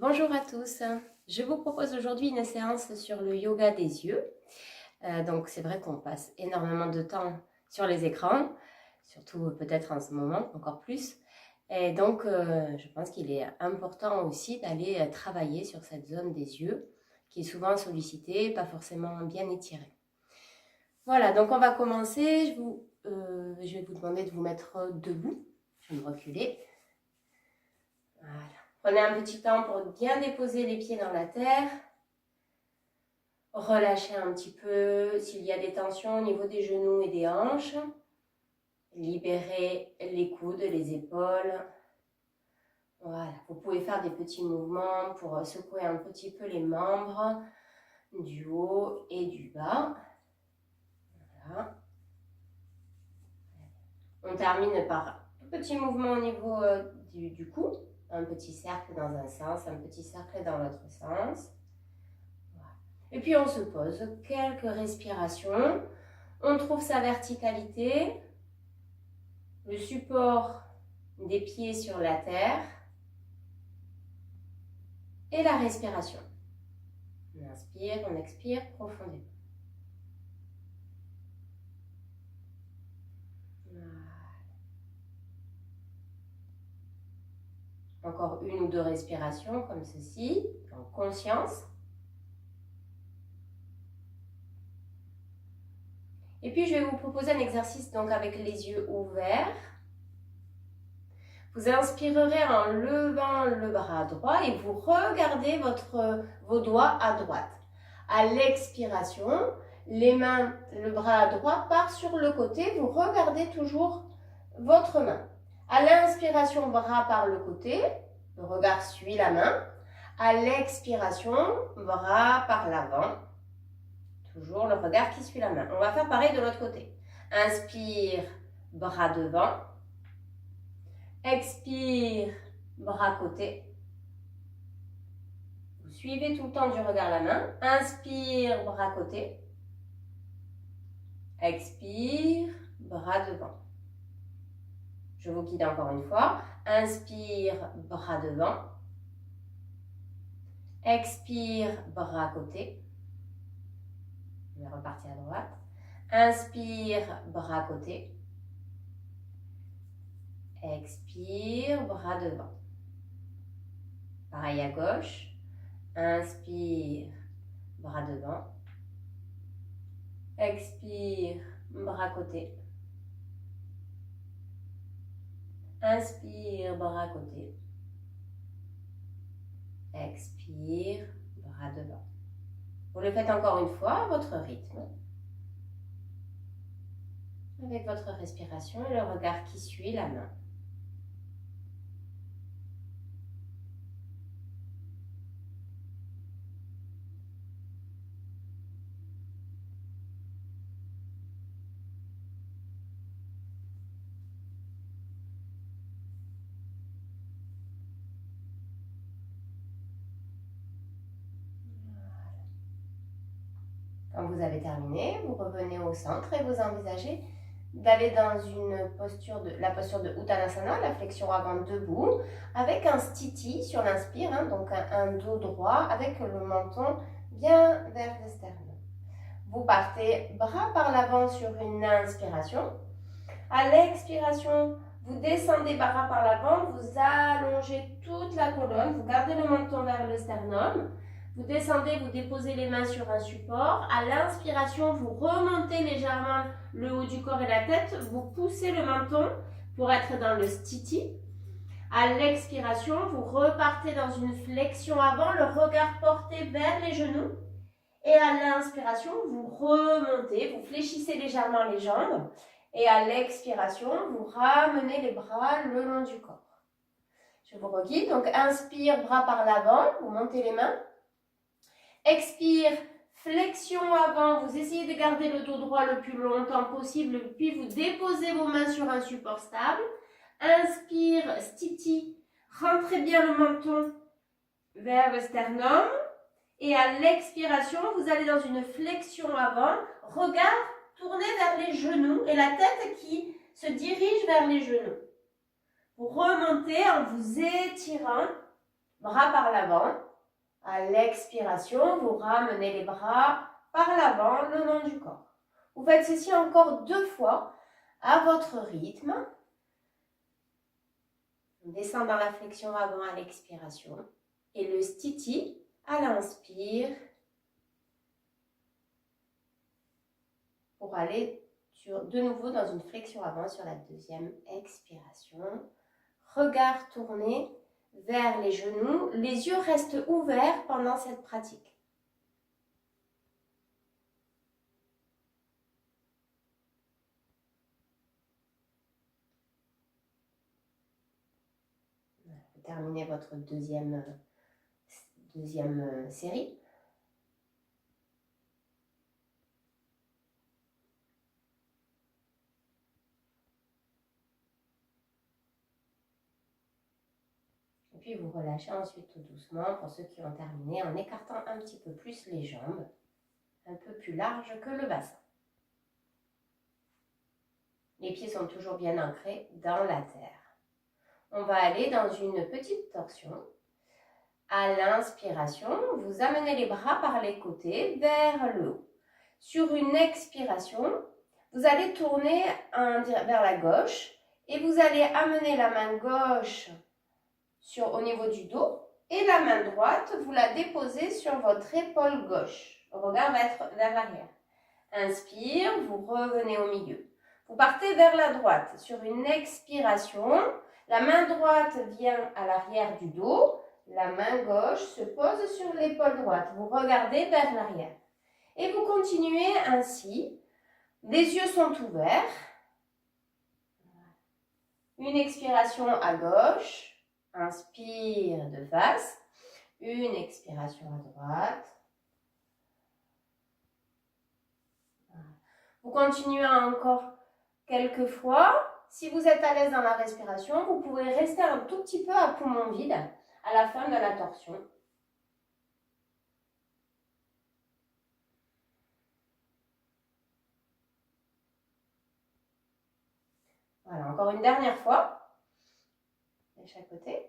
Bonjour à tous, je vous propose aujourd'hui une séance sur le yoga des yeux. Donc c'est vrai qu'on passe énormément de temps sur les écrans, surtout peut-être en ce moment encore plus. Et donc je pense qu'il est important aussi d'aller travailler sur cette zone des yeux qui est souvent sollicitée, pas forcément bien étirée. Voilà, donc on va commencer. Je vais vous demander de vous mettre debout. Je vais me reculer. Voilà. Prenez un petit temps pour bien déposer les pieds dans la terre. Relâchez un petit peu s'il y a des tensions au niveau des genoux et des hanches. Libérez les coudes, les épaules. Voilà, vous pouvez faire des petits mouvements pour secouer un petit peu les membres du haut et du bas. Voilà. On termine par un petit mouvement au niveau du cou. Un petit cercle dans un sens, un petit cercle dans l'autre sens. Voilà. Et puis on se pose quelques respirations. On trouve sa verticalité. Le support des pieds sur la terre et la respiration. On inspire, on expire profondément. Voilà. Encore une ou deux respirations comme ceci, en conscience. Et puis je vais vous proposer un exercice donc avec les yeux ouverts. Vous inspirerez en levant le bras droit et vous regardez vos doigts à droite. À l'expiration, les mains, le bras droit part sur le côté, vous regardez toujours votre main. À l'inspiration, bras par le côté, le regard suit la main. À l'expiration, bras par l'avant, toujours le regard qui suit la main. On va faire pareil de l'autre côté. Inspire, bras devant. Expire, bras côté. Vous suivez tout le temps du regard la main. Inspire, bras côté. Expire, bras devant. Je vous guide encore une fois. Inspire, bras devant. Expire, bras côté. Je vais repartir à droite. Inspire, bras côté. Expire, bras devant. Pareil à gauche. Inspire, bras devant. Expire, bras côté. Inspire, bras côté. Expire, bras devant. Vous le faites encore une fois à votre rythme. Avec votre respiration et le regard qui suit la main. Quand vous avez terminé, vous revenez au centre et vous envisagez d'aller dans la posture de Uttanasana, la flexion avant debout, avec un stiti sur l'inspire, donc un dos droit avec le menton bien vers le sternum. Vous partez bras par l'avant sur une inspiration. À l'expiration, vous descendez bras par l'avant, vous allongez toute la colonne, vous gardez le menton vers le sternum. Vous descendez, vous déposez les mains sur un support. À l'inspiration, vous remontez légèrement le haut du corps et la tête. Vous poussez le menton pour être dans le stiti. À l'expiration, vous repartez dans une flexion avant, le regard porté vers les genoux. Et à l'inspiration, vous remontez, vous fléchissez légèrement les jambes. Et à l'expiration, vous ramenez les bras le long du corps. Je vous reguide. Donc, inspire, bras par l'avant, vous montez les mains. Expire, flexion avant, vous essayez de garder le dos droit le plus longtemps possible, puis vous déposez vos mains sur un support stable. Inspire, stiti, rentrez bien le menton vers le sternum. Et à l'expiration, vous allez dans une flexion avant, regard tourné vers les genoux et la tête qui se dirige vers les genoux. Vous remontez en vous étirant Bras par l'avant. À l'expiration, vous ramenez les bras par l'avant le long du corps. Vous faites ceci encore 2 fois à votre rythme. On descend dans la flexion avant à l'expiration. Et le stiti à l'inspire pour aller de nouveau dans une flexion avant sur la deuxième expiration. Regard tourné vers les genoux. Les yeux restent ouverts pendant cette pratique. Vous terminez votre deuxième série. Et puis vous relâchez ensuite tout doucement pour ceux qui ont terminé en écartant un petit peu plus les jambes, un peu plus larges que le bassin. Les pieds sont toujours bien ancrés dans la terre. On va aller dans une petite torsion. À l'inspiration, vous amenez les bras par les côtés vers le haut. Sur une expiration, vous allez tourner vers la gauche et vous allez amener la main gauche au niveau du dos et la main droite, vous la déposez sur votre épaule gauche. Le regard va être vers l'arrière. Inspire, vous revenez au milieu. Vous partez vers la droite. Sur une expiration, la main droite vient à l'arrière du dos. La main gauche se pose sur l'épaule droite. Vous regardez vers l'arrière. Et vous continuez ainsi. Les yeux sont ouverts. Une expiration à gauche. Inspire de face. Une expiration à droite. Vous continuez encore quelques fois. Si vous êtes à l'aise dans la respiration, vous pouvez rester un tout petit peu à poumon vide à la fin de la torsion. Voilà, encore une dernière fois. De chaque côté.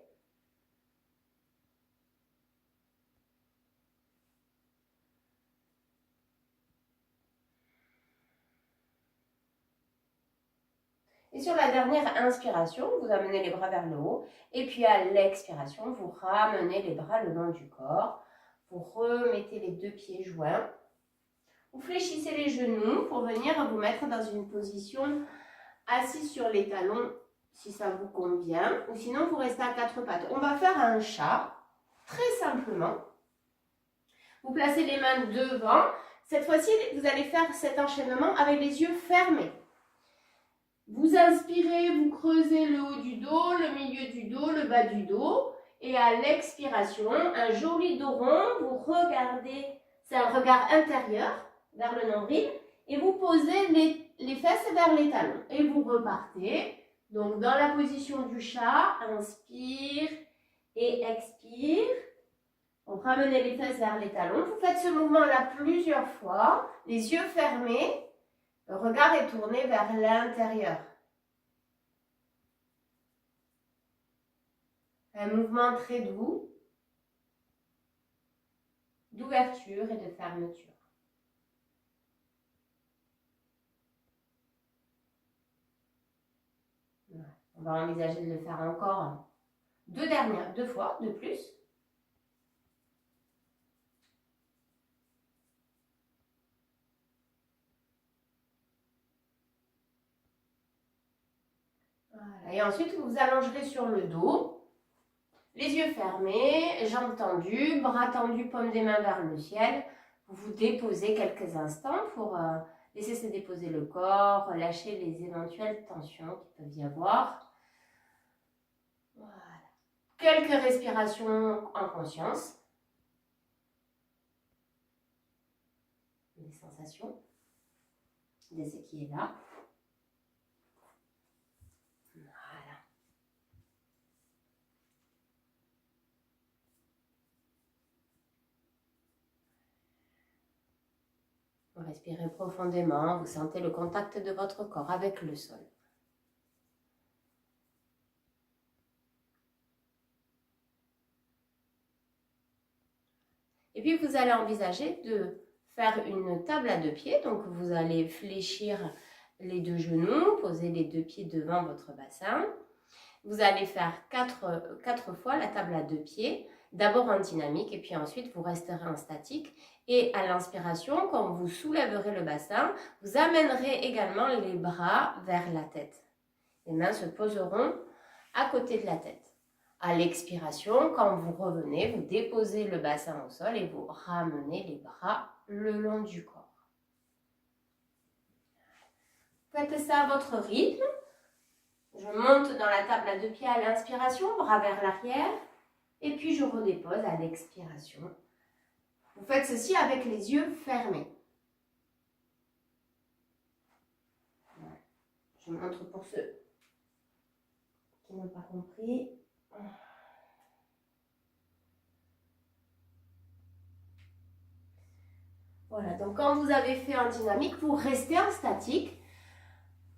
Et sur la dernière inspiration, vous amenez les bras vers le haut. Et puis à l'expiration, vous ramenez les bras le long du corps. Vous remettez les 2 pieds joints. Vous fléchissez les genoux pour venir vous mettre dans une position assise sur les talons si ça vous convient. Ou sinon, vous restez à 4 pattes. On va faire un chat, très simplement. Vous placez les mains devant. Cette fois-ci, vous allez faire cet enchaînement avec les yeux fermés. Vous inspirez, vous creusez le haut du dos, le milieu du dos, le bas du dos. Et à l'expiration, un joli dos rond. Vous regardez, c'est un regard intérieur vers le nombril. Et vous posez les fesses vers les talons. Et vous repartez. Donc dans la position du chat, inspire et expire. Vous ramenez les fesses vers les talons. Vous faites ce mouvement-là plusieurs fois. Les yeux fermés. Le regard est tourné vers l'intérieur. Un mouvement très doux, d'ouverture et de fermeture. Voilà. On va envisager de le faire encore 2 fois de plus. Voilà. Et ensuite, vous vous allongerez sur le dos. Les yeux fermés, jambes tendues, bras tendus, paumes des mains vers le ciel. Vous vous déposez quelques instants pour laisser se déposer le corps, relâcher les éventuelles tensions qu'il peut y avoir. Voilà. Quelques respirations en conscience. Des sensations de ce qui est là. Respirez profondément, vous sentez le contact de votre corps avec le sol. Et puis vous allez envisager de faire une table à 2 pieds. Donc vous allez fléchir les 2 genoux, poser les 2 pieds devant votre bassin. Vous allez faire 4 fois la table à 2 pieds, d'abord en dynamique et puis ensuite vous resterez en statique. Et à l'inspiration, quand vous soulèverez le bassin, vous amènerez également les bras vers la tête. Les mains se poseront à côté de la tête. À l'expiration, quand vous revenez, vous déposez le bassin au sol et vous ramenez les bras le long du corps. Faites ça à votre rythme. Je monte dans la table à 2 pieds à l'inspiration, bras vers l'arrière, et puis je redépose à l'expiration. Vous faites ceci avec les yeux fermés. Voilà. Je montre pour ceux qui n'ont pas compris. Voilà, donc quand vous avez fait en dynamique, vous restez en statique.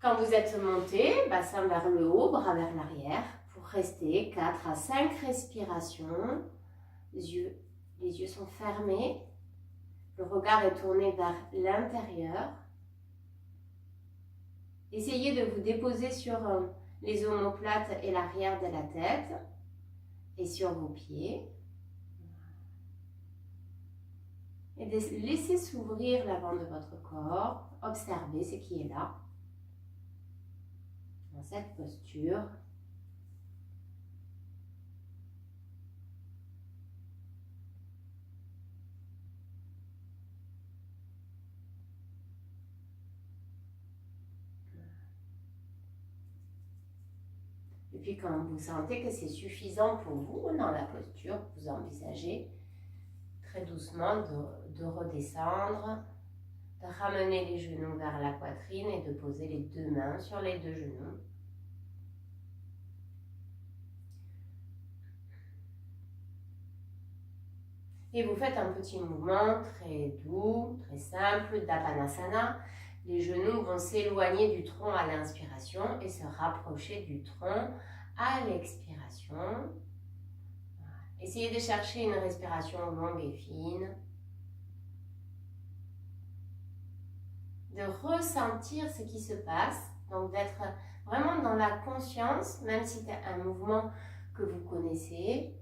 Quand vous êtes monté, bassin vers le haut, bras vers l'arrière, vous restez 4 à 5 respirations. Les yeux sont fermés. Le regard est tourné vers l'intérieur. Essayez de vous déposer sur les omoplates et l'arrière de la tête et sur vos pieds. Et de laisser s'ouvrir l'avant de votre corps. Observez ce qui est là. Dans cette posture. Et puis quand vous sentez que c'est suffisant pour vous dans la posture, vous envisagez très doucement de redescendre, de ramener les genoux vers la poitrine et de poser les 2 mains sur les 2 genoux. Et vous faites un petit mouvement très doux, très simple d'Apanasana. Les genoux vont s'éloigner du tronc à l'inspiration et se rapprocher du tronc à l'expiration. Voilà. Essayez de chercher une respiration longue et fine. De ressentir ce qui se passe, donc d'être vraiment dans la conscience, même si c'est un mouvement que vous connaissez.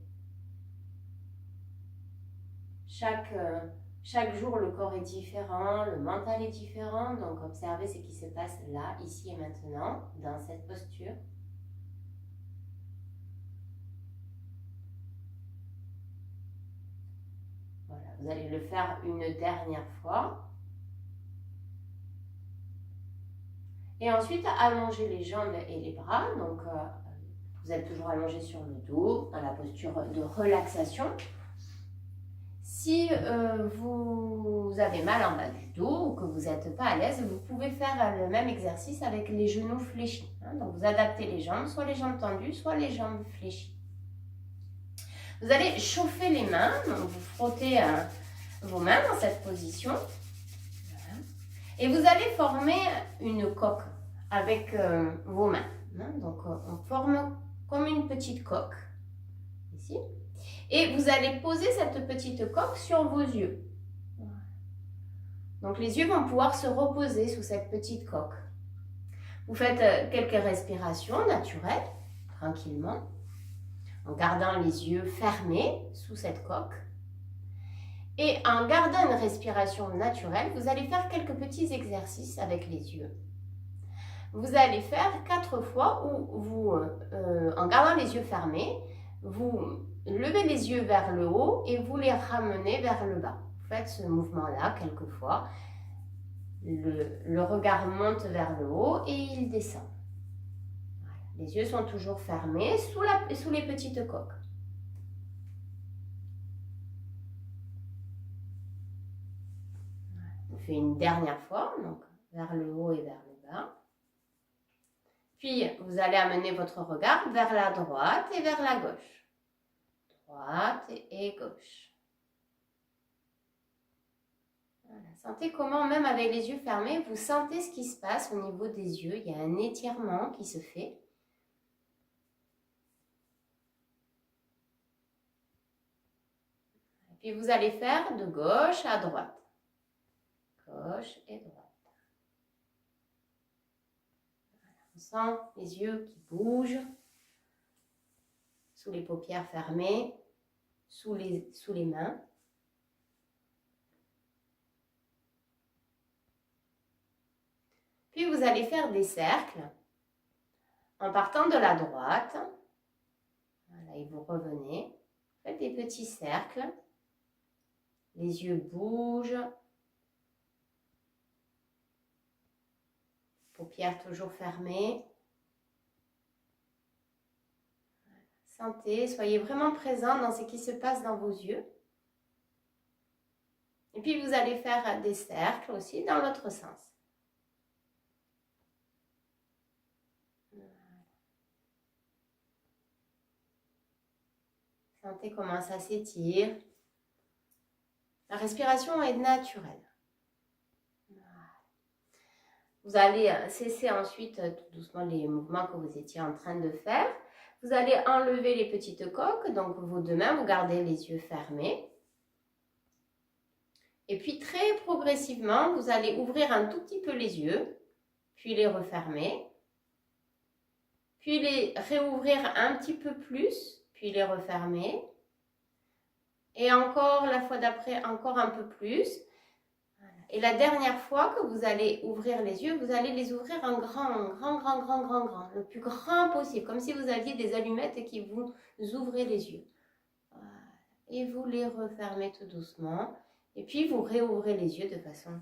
Chaque jour, le corps est différent, le mental est différent, donc observez ce qui se passe là, ici et maintenant, dans cette posture. Voilà, vous allez le faire une dernière fois. Et ensuite, allongez les jambes et les bras. Donc, vous êtes toujours allongé sur le dos, dans la posture de relaxation. Si vous avez mal en bas du dos ou que vous n'êtes pas à l'aise, vous pouvez faire le même exercice avec les genoux fléchis. Donc, vous adaptez les jambes, soit les jambes tendues, soit les jambes fléchies. Vous allez chauffer les mains, donc vous frottez vos mains dans cette position. Et vous allez former une coque avec vos mains. Donc, on forme comme une petite coque, ici. Et vous allez poser cette petite coque sur vos yeux. Donc, les yeux vont pouvoir se reposer sous cette petite coque. Vous faites quelques respirations naturelles, tranquillement, en gardant les yeux fermés sous cette coque. Et en gardant une respiration naturelle, vous allez faire quelques petits exercices avec les yeux. Vous allez faire 4 fois où vous, en gardant les yeux fermés, vous levez les yeux vers le haut et vous les ramenez vers le bas. Vous faites ce mouvement-là quelques fois. Le regard monte vers le haut et il descend. Voilà. Les yeux sont toujours fermés sous les petites coques. On fait une dernière fois, donc vers le haut et vers le bas. Puis, vous allez amener votre regard vers la droite et vers la gauche. Droite et gauche. Voilà. Sentez comment, même avec les yeux fermés, vous sentez ce qui se passe au niveau des yeux. Il y a un étirement qui se fait. Et Puis vous allez faire de gauche à droite. Gauche et droite. On sent les yeux qui bougent, sous les paupières fermées, sous les mains. Puis vous allez faire des cercles en partant de la droite. Voilà, et vous revenez. Faites des petits cercles. Les yeux bougent. Paupières toujours fermées. Sentez, soyez vraiment présent dans ce qui se passe dans vos yeux. Et puis vous allez faire des cercles aussi dans l'autre sens. Sentez comment ça s'étire. La respiration est naturelle. Vous allez cesser ensuite tout doucement les mouvements que vous étiez en train de faire. Vous allez enlever les petites coques, donc vos deux mains, vous gardez les yeux fermés. Et puis très progressivement, vous allez ouvrir un tout petit peu les yeux, puis les refermer, puis les réouvrir un petit peu plus, puis les refermer. Et encore, la fois d'après, encore un peu plus. Et la dernière fois que vous allez ouvrir les yeux, vous allez les ouvrir en grand, le plus grand possible, comme si vous aviez des allumettes qui vous ouvrez les yeux. Voilà. Et vous les refermez tout doucement. Et puis vous réouvrez les yeux de façon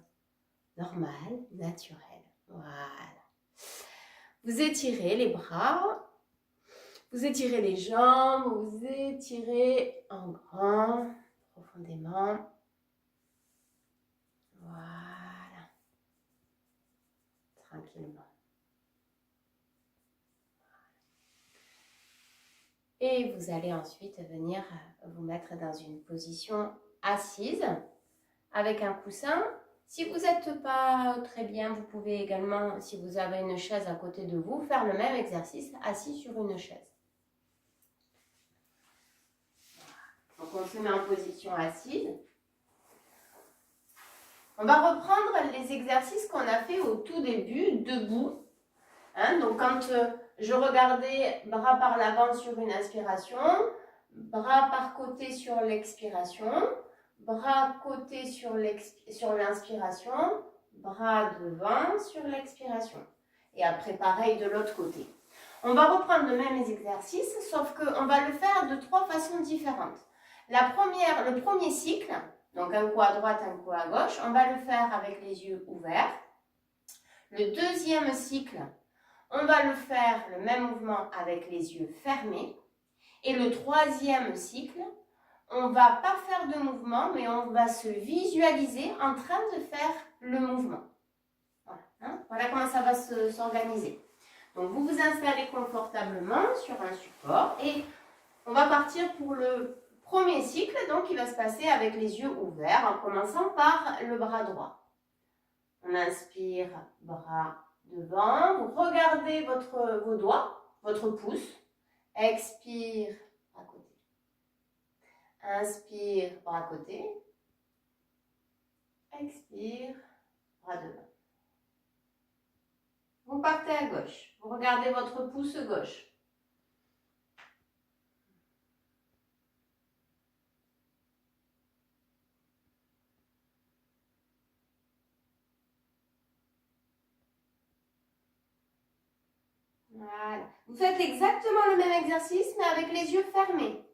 normale, naturelle. Voilà. Vous étirez les bras, vous étirez les jambes, vous étirez en grand, profondément. Voilà. Tranquillement. Et vous allez ensuite venir vous mettre dans une position assise avec un coussin. Si vous n'êtes pas très bien, vous pouvez également, si vous avez une chaise à côté de vous, faire le même exercice assis sur une chaise. Donc on se met en position assise. On va reprendre les exercices qu'on a fait au tout début, debout. Donc quand je regardais bras par l'avant sur une inspiration, bras par côté sur l'expiration, bras côté sur l'inspiration, bras devant sur l'expiration. Et après pareil de l'autre côté. On va reprendre le même exercice, sauf qu'on va le faire de 3 façons différentes. Le premier cycle, donc un coup à droite, un coup à gauche, on va le faire avec les yeux ouverts. Le deuxième cycle, on va le faire, le même mouvement, avec les yeux fermés. Et le troisième cycle, on ne va pas faire de mouvement, mais on va se visualiser en train de faire le mouvement. Voilà, voilà comment ça va s'organiser. Donc vous vous installez confortablement sur un support et on va partir pour le premier cycle, donc il va se passer avec les yeux ouverts en commençant par le bras droit. On inspire, bras devant, vous regardez vos doigts, votre pouce, expire, bras côté. Inspire, bras côté, expire, bras devant. Vous partez à gauche, vous regardez votre pouce gauche. Voilà. Vous faites exactement le même exercice, mais avec les yeux fermés.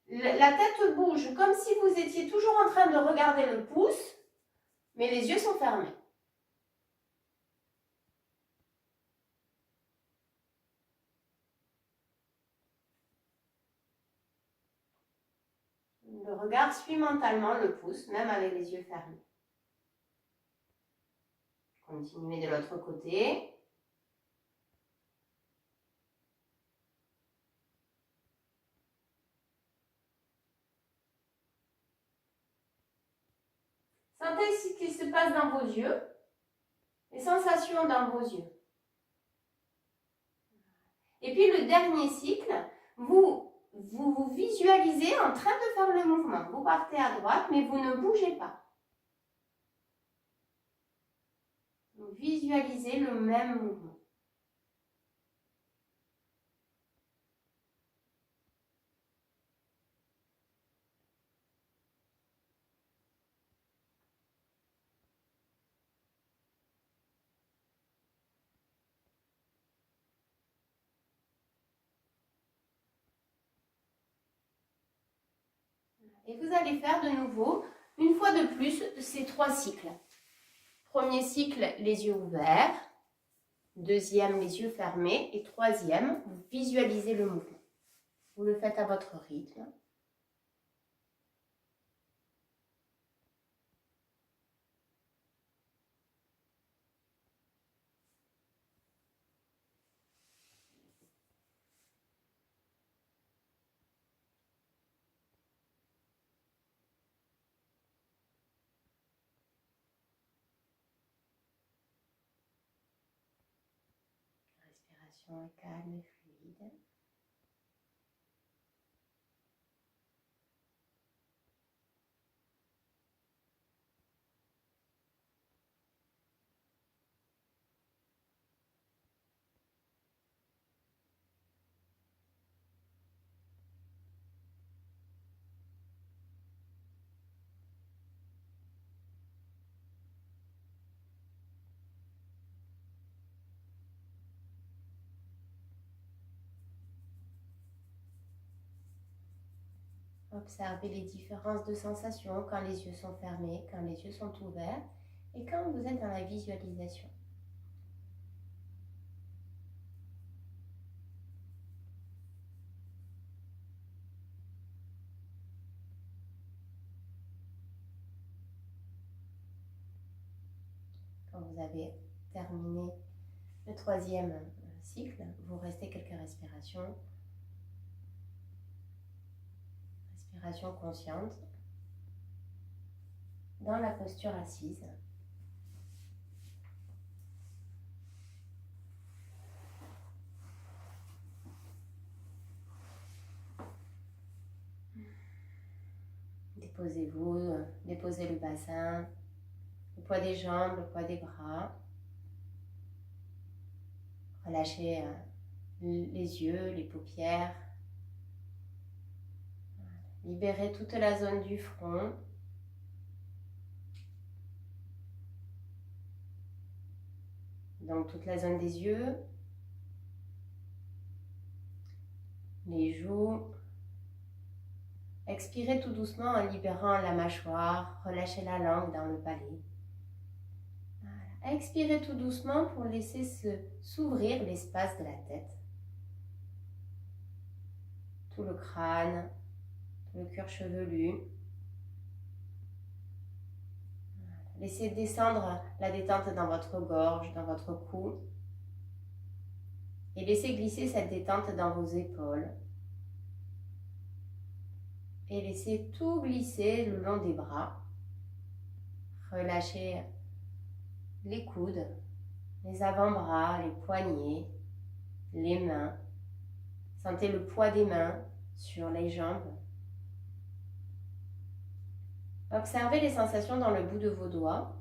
La tête bouge comme si vous étiez toujours en train de regarder le pouce, mais les yeux sont fermés. Le regard suit mentalement le pouce, même avec les yeux fermés. Continuez de l'autre côté. Sentez ce qui se passe dans vos yeux, les sensations dans vos yeux. Et puis le dernier cycle, vous visualisez en train de faire le mouvement. Vous partez à droite, mais vous ne bougez pas. Donc, visualisez le même mouvement. Et vous allez faire de nouveau, une fois de plus, ces 3 cycles. Premier cycle, les yeux ouverts. Deuxième, les yeux fermés. Et troisième, vous visualisez le mouvement. Vous le faites à votre rythme. La respiration est calme et fluide. Observez les différences de sensations quand les yeux sont fermés, quand les yeux sont ouverts et quand vous êtes dans la visualisation. Quand vous avez terminé le troisième cycle, vous restez quelques respirations. Respiration consciente dans la posture assise. Déposez-vous, déposez le bassin, le poids des jambes, le poids des bras. Relâchez les yeux, les paupières. Libérez toute la zone du front. Donc toute la zone des yeux, les joues. Expirez tout doucement en libérant la mâchoire. Relâchez la langue dans le palais. Voilà. Expirez tout doucement pour laisser s'ouvrir l'espace de la tête. Tout le crâne, tout le cuir chevelu. Laissez descendre la détente dans votre gorge, dans votre cou. Et laissez glisser cette détente dans vos épaules. Et laissez tout glisser le long des bras. Relâchez les coudes, les avant-bras, les poignets, les mains. Sentez le poids des mains sur les jambes. Observez les sensations dans le bout de vos doigts.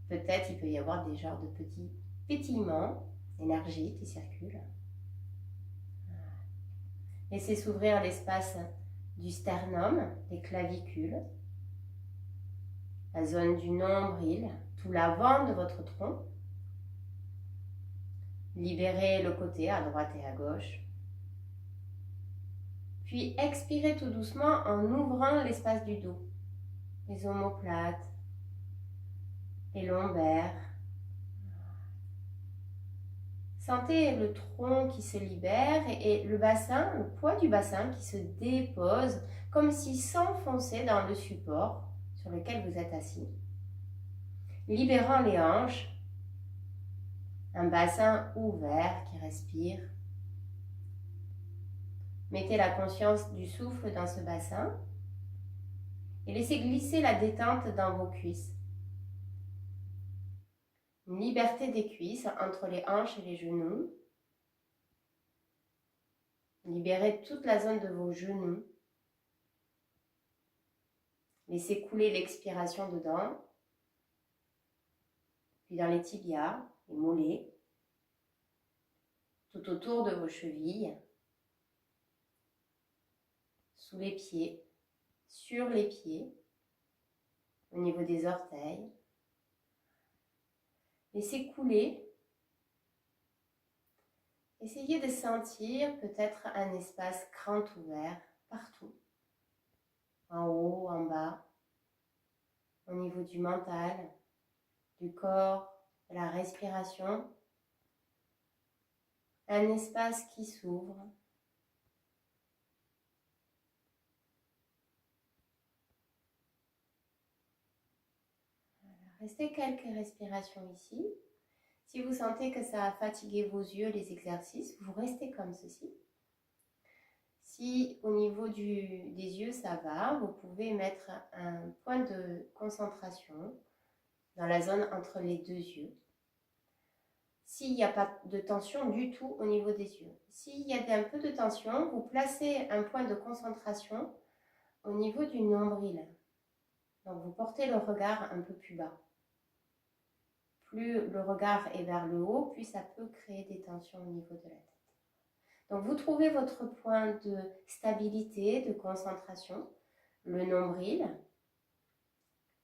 Peut-être il peut y avoir des genres de petits pétillements d'énergie qui circulent. Laissez s'ouvrir l'espace du sternum, des clavicules, la zone du nombril, tout l'avant de votre tronc. Libérez le côté à droite et à gauche. Puis expirez tout doucement en ouvrant l'espace du dos, les omoplates, les lombaires. Sentez le tronc qui se libère et le bassin, le poids du bassin qui se dépose comme s'il s'enfonçait dans le support sur lequel vous êtes assis. Libérant les hanches, un bassin ouvert qui respire. Mettez la conscience du souffle dans ce bassin et laissez glisser la détente dans vos cuisses. Une liberté des cuisses entre les hanches et les genoux. Libérez toute la zone de vos genoux. Laissez couler l'expiration dedans, puis dans les tibias, les mollets, tout autour de vos chevilles, sous les pieds, sur les pieds, au niveau des orteils. Laissez couler. Essayez de sentir peut-être un espace grand ouvert partout, en haut, en bas, au niveau du mental, du corps, de la respiration. Un espace qui s'ouvre. Restez quelques respirations ici. Si vous sentez que ça a fatigué vos yeux, les exercices, vous restez comme ceci. Si au niveau des yeux ça va, vous pouvez mettre un point de concentration dans la zone entre les deux yeux. S'il n'y a pas de tension du tout au niveau des yeux. S'il y a un peu de tension, vous placez un point de concentration au niveau du nombril. Donc vous portez le regard un peu plus bas. Plus le regard est vers le haut, plus ça peut créer des tensions au niveau de la tête. Donc vous trouvez votre point de stabilité, de concentration, le nombril,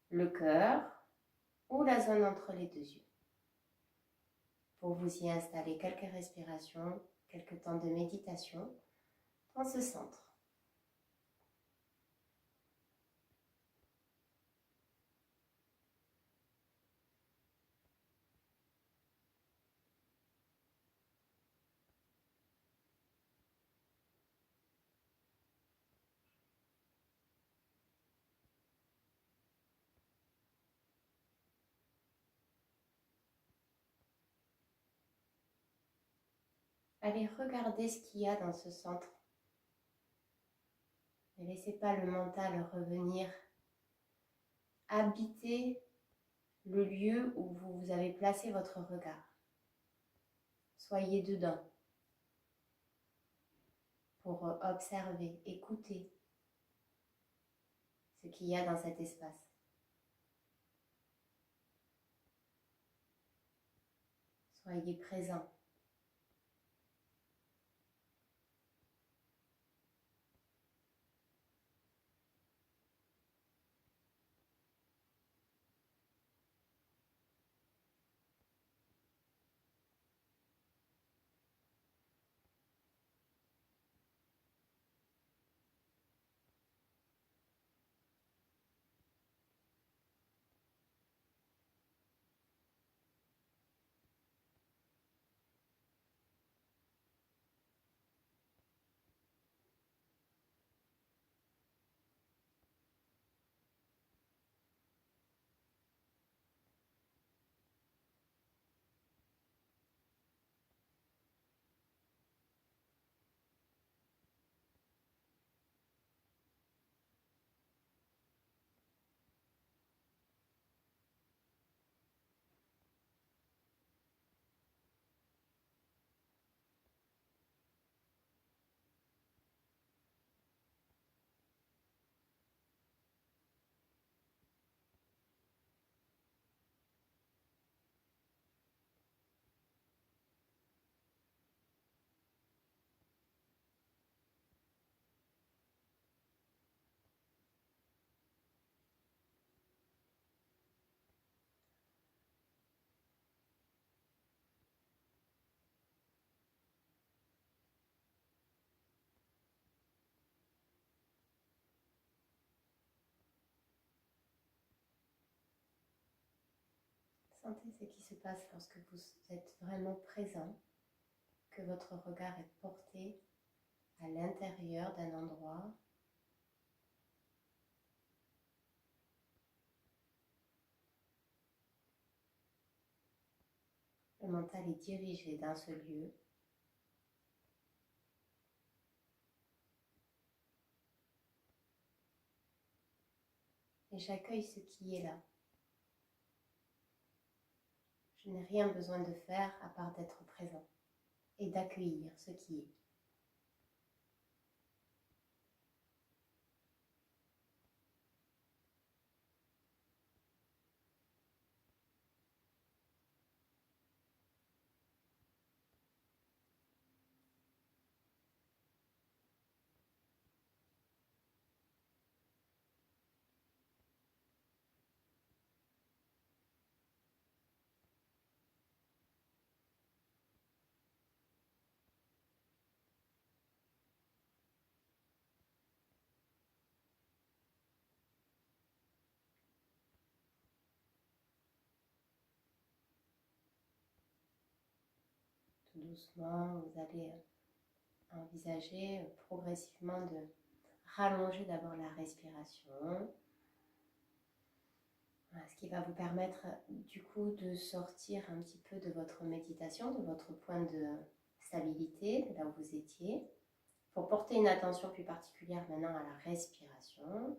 le cœur ou la zone entre les deux yeux. Pour vous y installer quelques respirations, quelques temps de méditation dans ce centre. Allez regarder ce qu'il y a dans ce centre. Ne laissez pas le mental revenir habiter le lieu où vous avez placé votre regard. Soyez dedans pour observer, écouter ce qu'il y a dans cet espace. Soyez présent. Sentez ce qui se passe lorsque vous êtes vraiment présent, que votre regard est porté à l'intérieur d'un endroit. Le mental est dirigé dans ce lieu. Et j'accueille ce qui est là. Je n'ai rien besoin de faire à part d'être présent et d'accueillir ce qui est. doucement, vous allez envisager progressivement de rallonger d'abord la respiration. Voilà, ce qui va vous permettre du coup de sortir un petit peu de votre méditation, de votre point de stabilité, de là où vous étiez, pour porter une attention plus particulière maintenant à la respiration.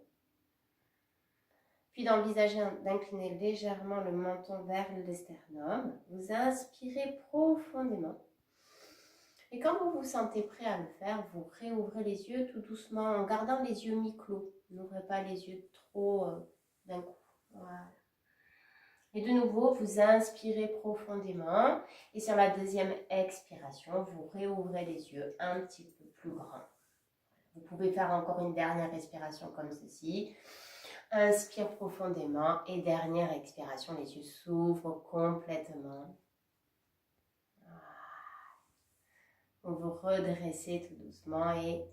Puis d'envisager d'incliner légèrement le menton vers le sternum. Vous inspirez profondément. Et quand vous vous sentez prêt à le faire, vous réouvrez les yeux tout doucement en gardant les yeux mi-clos. N'ouvrez pas les yeux trop d'un coup. Voilà. Et de nouveau, vous inspirez profondément. Et sur la deuxième expiration, vous réouvrez les yeux un petit peu plus grands. Vous pouvez faire encore une dernière respiration comme ceci. Inspire profondément et dernière expiration, les yeux s'ouvrent complètement. Vous vous redressez tout doucement et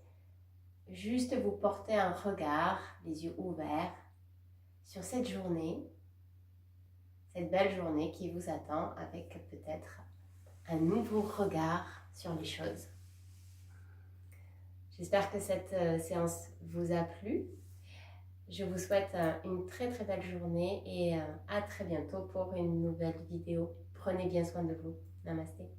juste vous portez un regard, les yeux ouverts, sur cette journée, cette belle journée qui vous attend avec peut-être un nouveau regard sur les choses. J'espère que cette séance vous a plu. Je vous souhaite une très très belle journée et à très bientôt pour une nouvelle vidéo. Prenez bien soin de vous. Namasté.